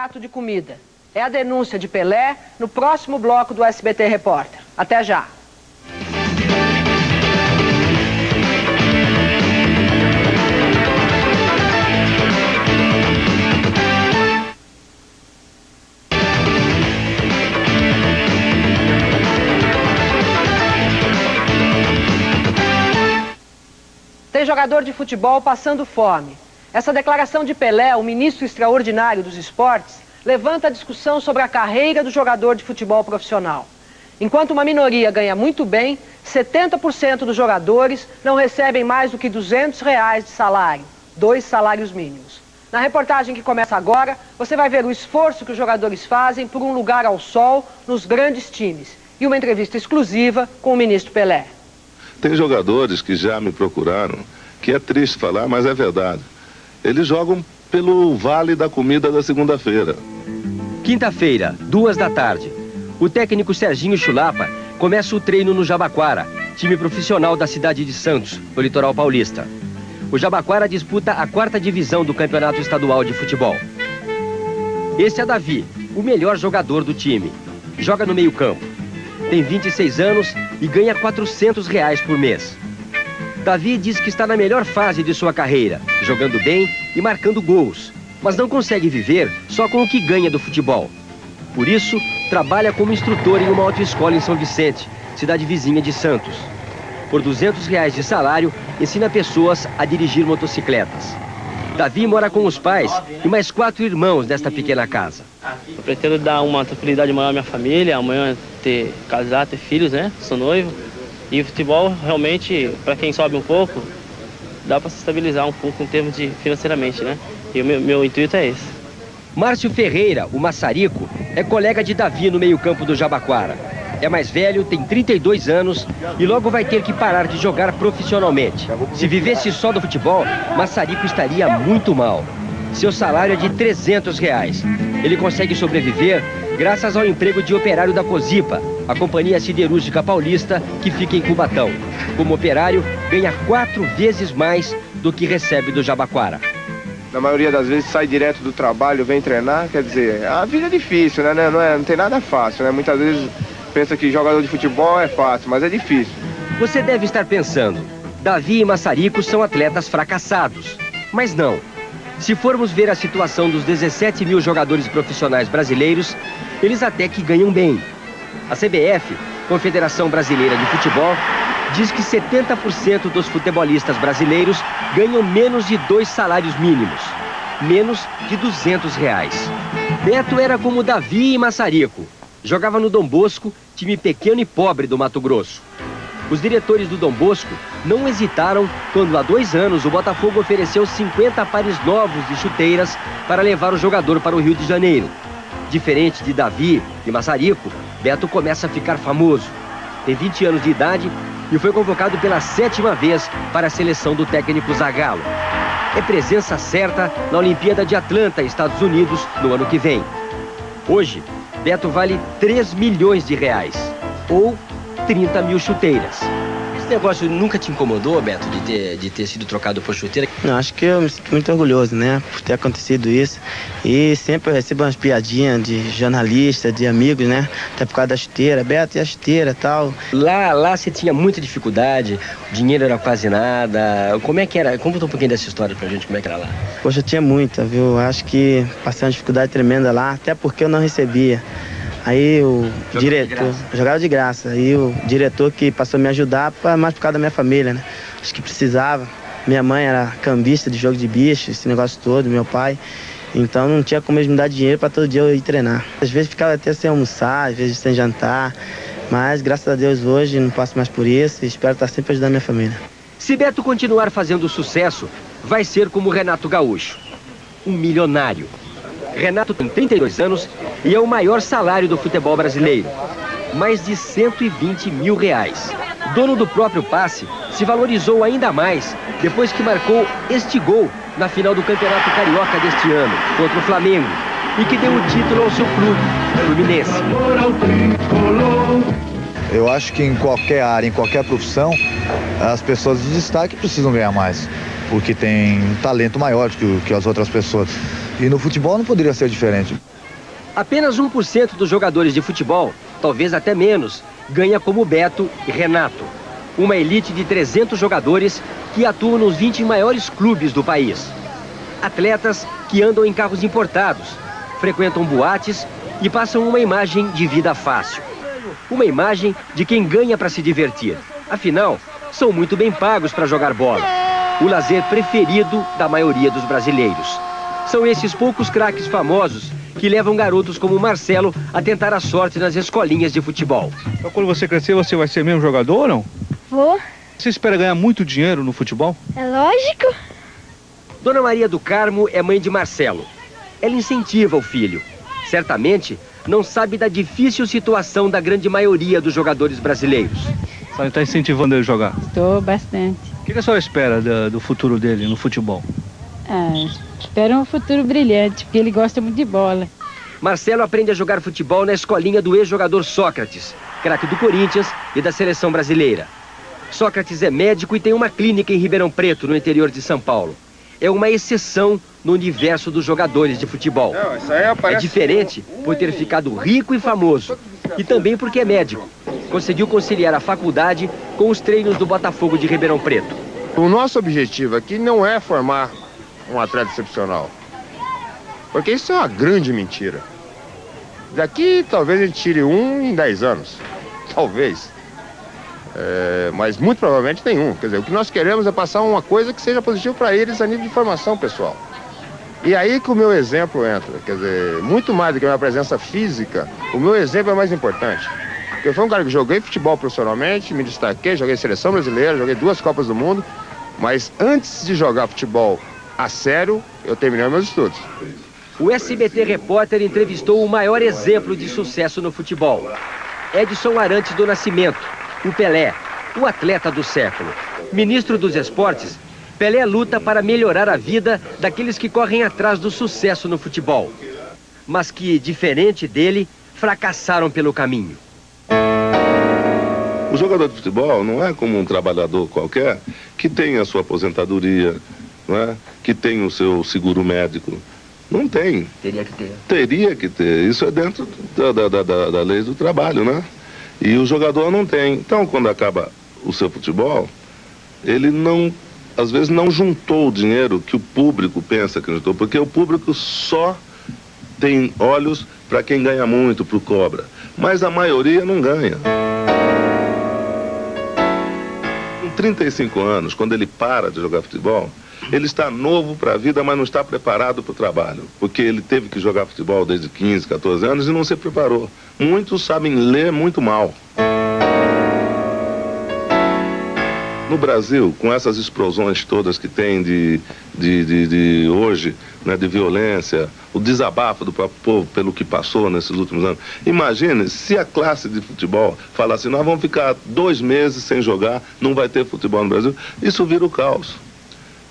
prato de comida. É a denúncia de Pelé no próximo bloco do SBT Repórter. Até já! Tem jogador de futebol passando fome. Essa declaração de Pelé, o ministro extraordinário dos esportes, levanta a discussão sobre a carreira do jogador de futebol profissional. Enquanto uma minoria ganha muito bem, 70% dos jogadores não recebem mais do que R$200 de salário, 2 salários mínimos. Na reportagem que começa agora, você vai ver o esforço que os jogadores fazem por um lugar ao sol nos grandes times e uma entrevista exclusiva com o ministro Pelé. Tem jogadores que já me procuraram, que é triste falar, mas é verdade. Eles jogam pelo vale da comida da segunda-feira. Quinta-feira, 14h. O técnico Serginho Chulapa começa o treino no Jabaquara, time profissional da cidade de Santos, no litoral paulista. O Jabaquara disputa a 4ª divisão do Campeonato Estadual de Futebol. Este é Davi, o melhor jogador do time. Joga no meio-campo. Tem 26 anos e ganha R$400 por mês. Davi diz que está na melhor fase de sua carreira, jogando bem e marcando gols, mas não consegue viver só com o que ganha do futebol. Por isso, trabalha como instrutor em uma autoescola em São Vicente, cidade vizinha de Santos. Por R$200 de salário, ensina pessoas a dirigir motocicletas. Davi mora com os pais e mais 4 irmãos nesta pequena casa. Eu pretendo dar uma tranquilidade maior à minha família, amanhã casar, ter filhos, né? Sou noivo. E o futebol, realmente, para quem sobe um pouco, dá para se estabilizar um pouco em termos de financeiramente, né? E o meu intuito é esse. Márcio Ferreira, o maçarico, é colega de Davi no meio-campo do Jabaquara. É mais velho, tem 32 anos e logo vai ter que parar de jogar profissionalmente. Se vivesse só do futebol, maçarico estaria muito mal. Seu salário é de R$300. Ele consegue sobreviver graças ao emprego de operário da Cosipa, a companhia siderúrgica paulista que fica em Cubatão. Como operário, ganha 4 vezes mais do que recebe do Jabaquara. Na maioria das vezes sai direto do trabalho, vem treinar, quer dizer, a vida é difícil, né? Não tem nada fácil, né? Muitas vezes pensa que jogador de futebol é fácil, mas é difícil. Você deve estar pensando, Davi e maçarico são atletas fracassados. Mas não. Se formos ver a situação dos 17 mil jogadores profissionais brasileiros, eles até que ganham bem. A CBF, Confederação Brasileira de Futebol, diz que 70% dos futebolistas brasileiros ganham menos de 2 salários mínimos, menos de R$200. Beto era como Davi e maçarico. Jogava no Dom Bosco, time pequeno e pobre do Mato Grosso. Os diretores do Dom Bosco não hesitaram quando há 2 anos o Botafogo ofereceu 50 pares novos de chuteiras para levar o jogador para o Rio de Janeiro. Diferente de Davi e maçarico, Beto começa a ficar famoso. Tem 20 anos de idade e foi convocado pela 7ª vez para a seleção do técnico Zagallo. É presença certa na Olimpíada de Atlanta, Estados Unidos, no ano que vem. Hoje, Beto vale R$3 milhões, ou 30 mil chuteiras. Esse negócio nunca te incomodou, Beto, de ter sido trocado por chuteira? Não, acho que eu me sinto muito orgulhoso, né, por ter acontecido isso. E sempre eu recebo umas piadinhas de jornalista, de amigos, né, até por causa da chuteira, Beto e a chuteira e tal. Lá você tinha muita dificuldade, o dinheiro era quase nada. Como é que era? Conta um pouquinho dessa história pra gente, como é que era lá. Poxa, eu tinha muita, viu? Acho que passei uma dificuldade tremenda lá, até porque eu não recebia. Aí o diretor, jogava de graça, aí o diretor que passou a me ajudar, mais por causa da minha família, né? Acho que precisava. Minha mãe era cambista de jogo de bicho, esse negócio todo, meu pai. Então não tinha como eles me dar dinheiro para todo dia eu ir treinar. Às vezes ficava até sem almoçar, às vezes sem jantar. Mas graças a Deus hoje não passo mais por isso e espero estar sempre ajudando a minha família. Se Beto continuar fazendo sucesso, vai ser como Renato Gaúcho, um milionário. Renato tem 32 anos e é o maior salário do futebol brasileiro, mais de R$120 mil. Dono do próprio passe, se valorizou ainda mais depois que marcou este gol na final do Campeonato Carioca deste ano, contra o Flamengo, e que deu o título ao seu clube, Fluminense. Eu acho que em qualquer área, em qualquer profissão, as pessoas de destaque precisam ganhar mais, porque tem um talento maior que as outras pessoas. E no futebol não poderia ser diferente. Apenas 1% dos jogadores de futebol, talvez até menos, ganha como Beto e Renato. Uma elite de 300 jogadores que atuam nos 20 maiores clubes do país. Atletas que andam em carros importados, frequentam boates e passam uma imagem de vida fácil. Uma imagem de quem ganha para se divertir. Afinal, são muito bem pagos para jogar bola. O lazer preferido da maioria dos brasileiros. São esses poucos craques famosos que levam garotos como o Marcelo a tentar a sorte nas escolinhas de futebol. Então, quando você crescer, você vai ser mesmo jogador ou não? Vou. Você espera ganhar muito dinheiro no futebol? É lógico. Dona Maria do Carmo é mãe de Marcelo. Ela incentiva o filho. Certamente, não sabe da difícil situação da grande maioria dos jogadores brasileiros. Você está incentivando ele a jogar? Estou bastante. O que a senhora espera do futuro dele no futebol? Espero um futuro brilhante, porque ele gosta muito de bola. Marcelo aprende a jogar futebol na escolinha do ex-jogador Sócrates, craque do Corinthians e da seleção brasileira. Sócrates é médico e tem uma clínica em Ribeirão Preto, no interior de São Paulo. É uma exceção no universo dos jogadores de futebol. É diferente por ter ficado rico e famoso. E também porque é médico. Conseguiu conciliar a faculdade com os treinos do Botafogo de Ribeirão Preto. O nosso objetivo aqui não é formar um atleta excepcional. Porque isso é uma grande mentira. Daqui talvez a gente tire um em 10 anos. Talvez. Mas muito provavelmente nenhum. Quer dizer, o que nós queremos é passar uma coisa que seja positiva para eles a nível de formação pessoal. E aí que o meu exemplo entra. Quer dizer, muito mais do que a minha presença física, o meu exemplo é mais importante. Porque eu fui um cara que joguei futebol profissionalmente, me destaquei, joguei seleção brasileira, joguei 2 Copas do Mundo. Mas antes de jogar futebol a sério, eu terminei meus estudos. O SBT Repórter entrevistou o maior exemplo de sucesso no futebol. Edson Arantes do Nascimento, o Pelé, o atleta do século. Ministro dos Esportes, Pelé luta para melhorar a vida daqueles que correm atrás do sucesso no futebol. Mas que, diferente dele, fracassaram pelo caminho. O jogador de futebol não é como um trabalhador qualquer que tem a sua aposentadoria, não é? Que tem o seu seguro médico. Não tem. Teria que ter. Teria que ter. Isso é dentro da lei do trabalho, né? E o jogador não tem. Então, quando acaba o seu futebol, ele não, às vezes, não juntou o dinheiro que o público pensa que juntou, porque o público só tem olhos para quem ganha muito, para o cobra. Mas a maioria não ganha. Com 35 anos, quando ele para de jogar futebol, ele está novo para a vida, mas não está preparado para o trabalho. Porque ele teve que jogar futebol desde 15, 14 anos e não se preparou. Muitos sabem ler muito mal. No Brasil, com essas explosões todas que tem de hoje, né, de violência, o desabafo do próprio povo pelo que passou nesses últimos anos. Imagine se a classe de futebol falasse, nós vamos ficar 2 meses sem jogar, não vai ter futebol no Brasil. Isso vira o caos.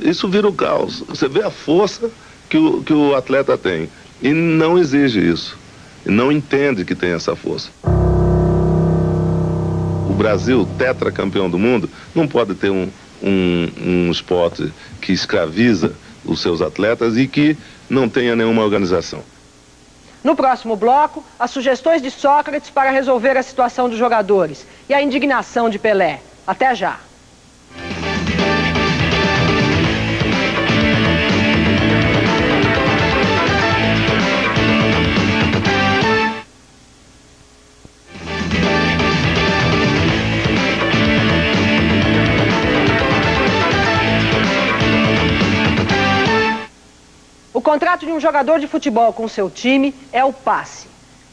Isso vira o caos. Você vê a força que o atleta tem e não exige isso. E não entende que tem essa força. O Brasil, tetracampeão do mundo, não pode ter um esporte que escraviza os seus atletas e que não tenha nenhuma organização. No próximo bloco, as sugestões de Sócrates para resolver a situação dos jogadores e a indignação de Pelé. Até já! O contrato de um jogador de futebol com seu time é o passe.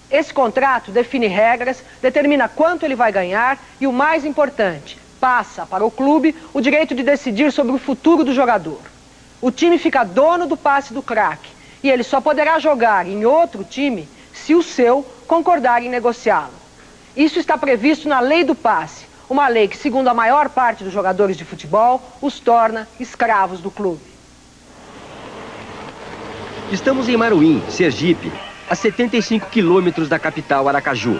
Esse contrato define regras, determina quanto ele vai ganhar e, o mais importante, passa para o clube o direito de decidir sobre o futuro do jogador. O time fica dono do passe do craque e ele só poderá jogar em outro time se o seu concordar em negociá-lo. Isso está previsto na Lei do Passe, uma lei que, segundo a maior parte dos jogadores de futebol, os torna escravos do clube. Estamos em Maruim, Sergipe, a 75 quilômetros da capital Aracaju.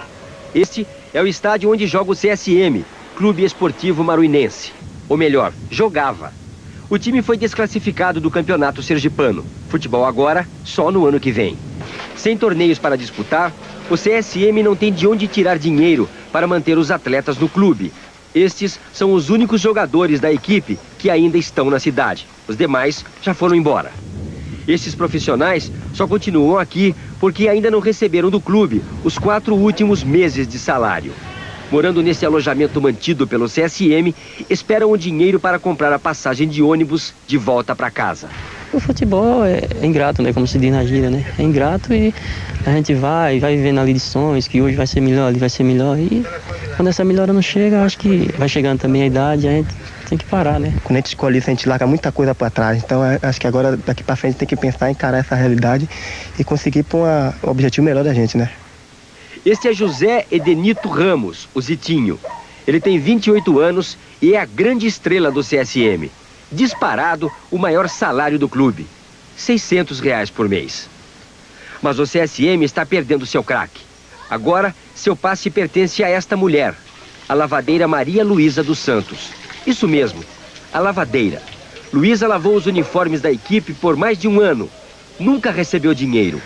Este é o estádio onde joga o CSM, Clube Esportivo Maruinense. Ou melhor, jogava. o time foi desclassificado do campeonato sergipano. Futebol agora, só no ano que vem. Sem torneios para disputar, o CSM não tem de onde tirar dinheiro para manter os atletas no clube. Estes são os únicos jogadores da equipe que ainda estão na cidade. Os demais já foram embora. Estes profissionais só continuam aqui porque ainda não receberam do clube os 4 últimos meses de salário. Morando nesse alojamento mantido pelo CSM, esperam o dinheiro para comprar a passagem de ônibus de volta para casa. O futebol é ingrato, né? Como se diz na gíria, né? É ingrato e a gente vai vivendo ali lições, que hoje vai ser melhor, ali vai ser melhor. E quando essa melhora não chega, acho que vai chegando também a idade, a gente tem que parar, né? Quando a gente escolhe isso, a gente larga muita coisa para trás. Então, acho que agora, daqui para frente, tem que pensar, encarar essa realidade e conseguir pôr o objetivo melhor da gente, né? Este é José Edenito Ramos, o Zitinho. Ele tem 28 anos e é a grande estrela do CSM. Disparado o maior salário do clube, R$600 por mês. Mas o CSM está perdendo seu craque. Agora, seu passe pertence a esta mulher, a lavadeira Maria Luísa dos Santos. Isso mesmo, a lavadeira. Luísa lavou os uniformes da equipe por mais de um ano. Nunca recebeu dinheiro.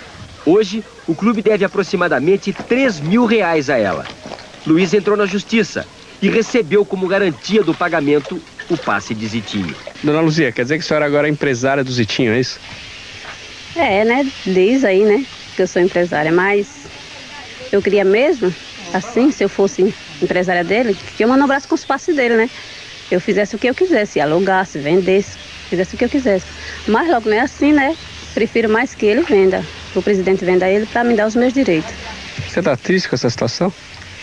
Hoje, o clube deve aproximadamente R$3.000 a ela. Luísa entrou na justiça e recebeu como garantia do pagamento o passe de Zitinho. Dona Luzia, quer dizer que a senhora agora é empresária do Zitinho, é isso? É, né? Diz aí, né? Que eu sou empresária, mas eu queria mesmo, assim, se eu fosse empresária dele, que eu manobrasse com os passes dele, né? Eu fizesse o que eu quisesse, alugasse, vendesse, fizesse o que eu quisesse. Mas logo não é assim, né? Prefiro mais que ele venda, que o presidente venda ele para me dar os meus direitos. Você tá triste com essa situação?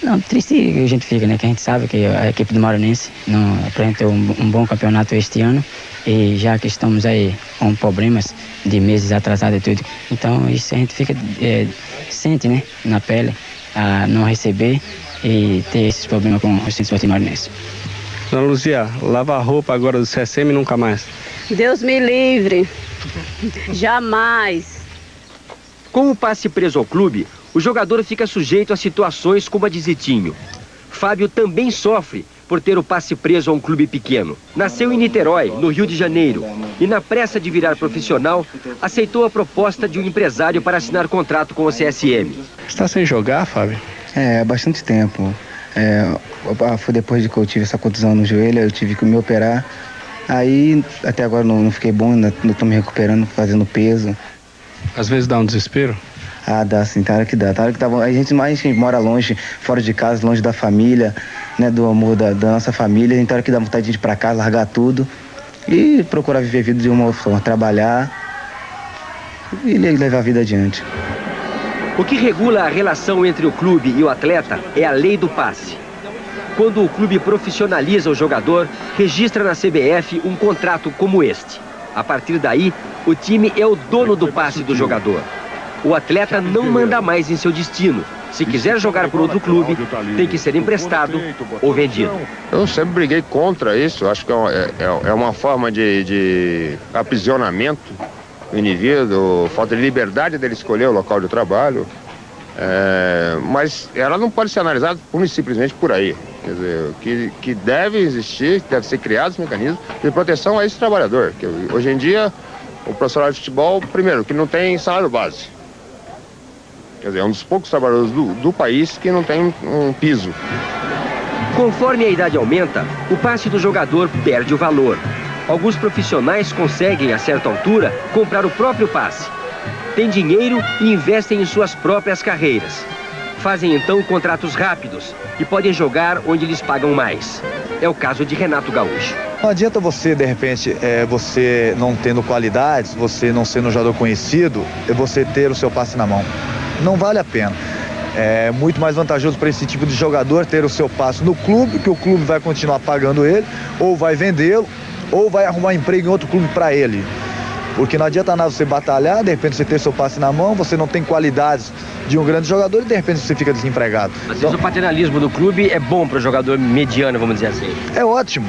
Não, triste a gente fica, né? Que a gente sabe que a equipe do Maranhense não apresentou um bom campeonato este ano. E já que estamos aí com problemas de meses atrasados e tudo. Então isso a gente fica, sente, né? Na pele, a não receber e ter esses problemas com o Centro Esportivo Maranhense. Dona Luzia, lava a roupa agora do CSM e nunca mais. Deus me livre. Jamais. Com o passe preso ao clube, o jogador fica sujeito a situações como a de Zitinho. Fábio também sofre por ter o passe preso a um clube pequeno. Nasceu em Niterói, no Rio de Janeiro, e na pressa de virar profissional, aceitou a proposta de um empresário para assinar contrato com o CSM. Você está sem jogar, Fábio? Há bastante tempo. Foi depois de que eu tive essa contusão no joelho, eu tive que me operar. Aí, até agora não fiquei bom, ainda estou me recuperando, fazendo peso. Às vezes dá um desespero? Dá sim, tá hora que dá. Tá hora que tá bom. A gente mora longe, fora de casa, longe da família, né, do amor da nossa família. Então, hora que dá vontade de ir pra casa, largar tudo e procurar viver a vida de uma forma, trabalhar e levar a vida adiante. O que regula a relação entre o clube e o atleta é a lei do passe. Quando o clube profissionaliza o jogador, registra na CBF um contrato como este. A partir daí, o time é o dono do passe do jogador. O atleta não manda mais em seu destino. Se quiser jogar por outro clube, tem que ser emprestado ou vendido. Eu sempre briguei contra isso. Acho que é uma forma de aprisionamento do indivíduo, falta de liberdade dele escolher o local de trabalho. Mas ela não pode ser analisada simplesmente por aí. Quer dizer, que deve existir, deve ser criados mecanismos de proteção a esse trabalhador. Que hoje em dia, o profissional de futebol, primeiro, que não tem salário base. Quer dizer, é um dos poucos trabalhadores do país que não tem um piso. Conforme a idade aumenta, o passe do jogador perde o valor. Alguns profissionais conseguem, a certa altura, comprar o próprio passe. Têm dinheiro e investem em suas próprias carreiras. Fazem então contratos rápidos e podem jogar onde lhes pagam mais. É o caso de Renato Gaúcho. Não adianta você, de repente, você não tendo qualidades, você não sendo um jogador conhecido, você ter o seu passe na mão. Não vale a pena. É muito mais vantajoso para esse tipo de jogador ter o seu passe no clube, que o clube vai continuar pagando ele, ou vai vendê-lo, ou vai arrumar emprego em outro clube para ele. Porque não adianta nada você batalhar, de repente você ter seu passe na mão, você não tem qualidades de um grande jogador e de repente você fica desempregado. Às vezes o paternalismo do clube é bom para o jogador mediano, vamos dizer assim. É ótimo.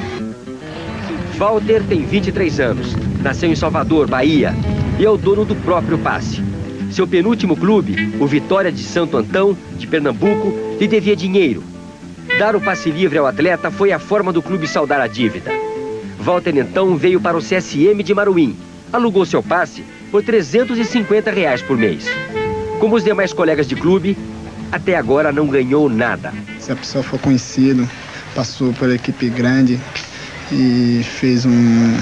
Walter tem 23 anos, nasceu em Salvador, Bahia, e é o dono do próprio passe. Seu penúltimo clube, o Vitória de Santo Antão, de Pernambuco, lhe devia dinheiro. Dar o passe livre ao atleta foi a forma do clube saldar a dívida. Walter então veio para o CSM de Maruim. Alugou seu passe por R$350 por mês. Como os demais colegas de clube, até agora não ganhou nada. Se a pessoa for conhecido, passou por equipe grande e fez um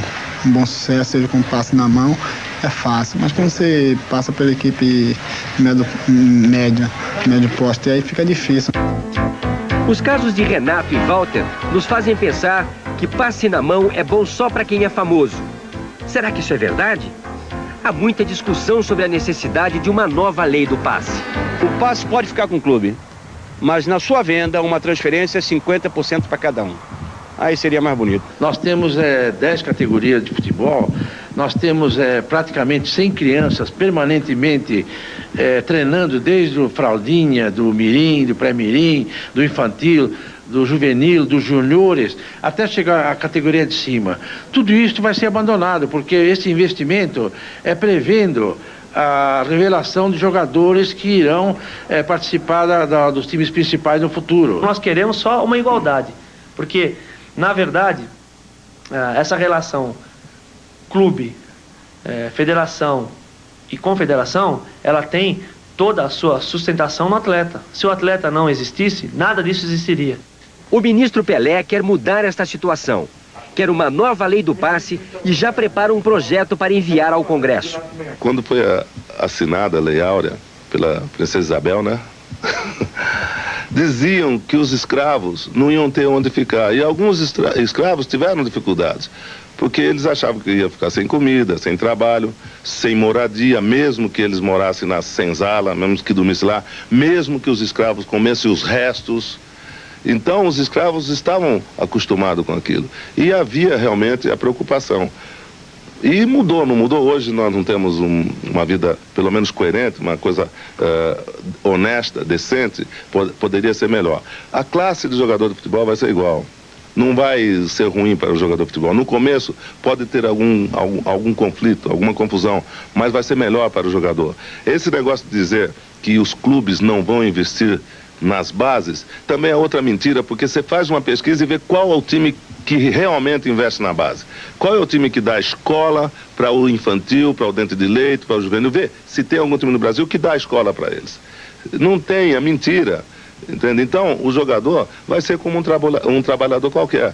bom sucesso, seja com passe na mão, é fácil. Mas quando você passa pela equipe médio poste, aí fica difícil. Os casos de Renato e Walter nos fazem pensar que passe na mão é bom só para quem é famoso. Será que isso é verdade? Há muita discussão sobre a necessidade de uma nova lei do passe. O passe pode ficar com o clube, mas na sua venda, uma transferência é 50% para cada um. Aí seria mais bonito. Nós temos 10 categorias de futebol, nós temos praticamente 100 crianças permanentemente treinando desde o fraldinha, do mirim, do pré-mirim, do infantil, do juvenil, dos juniores, até chegar à categoria de cima. Tudo isso vai ser abandonado, porque esse investimento é prevendo a revelação de jogadores que irão participar dos times principais no futuro. Nós queremos só uma igualdade, porque, na verdade, essa relação clube, federação e confederação, ela tem toda a sua sustentação no atleta. Se o atleta não existisse, nada disso existiria. O ministro Pelé quer mudar esta situação. Quer uma nova lei do passe e já prepara um projeto para enviar ao Congresso. Quando foi assinada a Lei Áurea pela Princesa Isabel, né? Diziam que os escravos não iam ter onde ficar. E alguns escravos tiveram dificuldades, porque eles achavam que ia ficar sem comida, sem trabalho, sem moradia, mesmo que eles morassem na senzala, mesmo que dormissem lá, mesmo que os escravos comessem os restos. Então, os escravos estavam acostumados com aquilo. E havia realmente a preocupação. E mudou, não mudou? Hoje nós não temos uma vida, pelo menos coerente, uma coisa honesta, decente, poderia ser melhor. A classe de jogador de futebol vai ser igual. Não vai ser ruim para o jogador de futebol. No começo pode ter algum conflito, alguma confusão, mas vai ser melhor para o jogador. Esse negócio de dizer que os clubes não vão investir nas bases, também é outra mentira, porque você faz uma pesquisa e vê qual é o time que realmente investe na base. Qual é o time que dá escola para o infantil, para o dente de leite, para o juvenil. Vê se tem algum time no Brasil que dá escola para eles. Não tem, é mentira. Entende? Então, o jogador vai ser como um trabalhador qualquer.